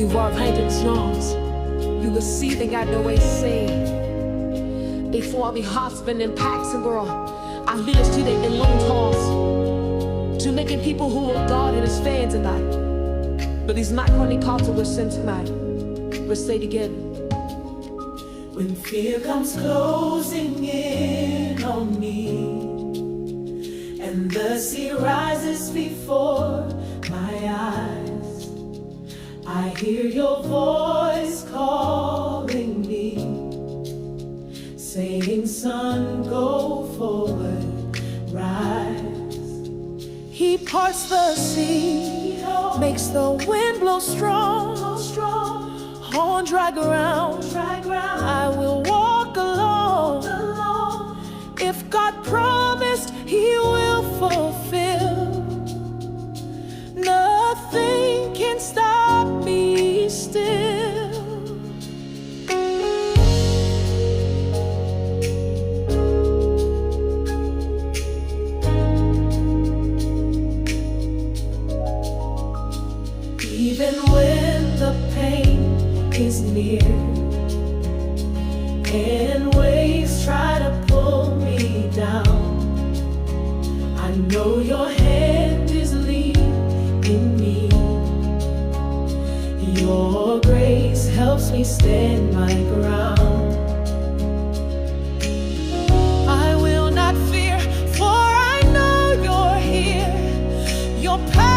Du var chance. You will see they got no way to say. They får vi husband and packs and girl. I live to they in long toss. To making people who are God and his fans tonight. But he's not going to call to listen tonight. We'll say it again. When fear comes closing in on me, and the sea rises before my eyes, I hear your voice calling me, saying, son, go forward, rise. He parts the sea, makes the wind blow strong. On dry ground, I will walk alone. If God promised, he will fulfill. Nothing can stop me still. Even when the pain is near and waves try to pull me down, I know your hand is leading me. Your grace helps me stand my ground. I will not fear, for I know you're here. Your power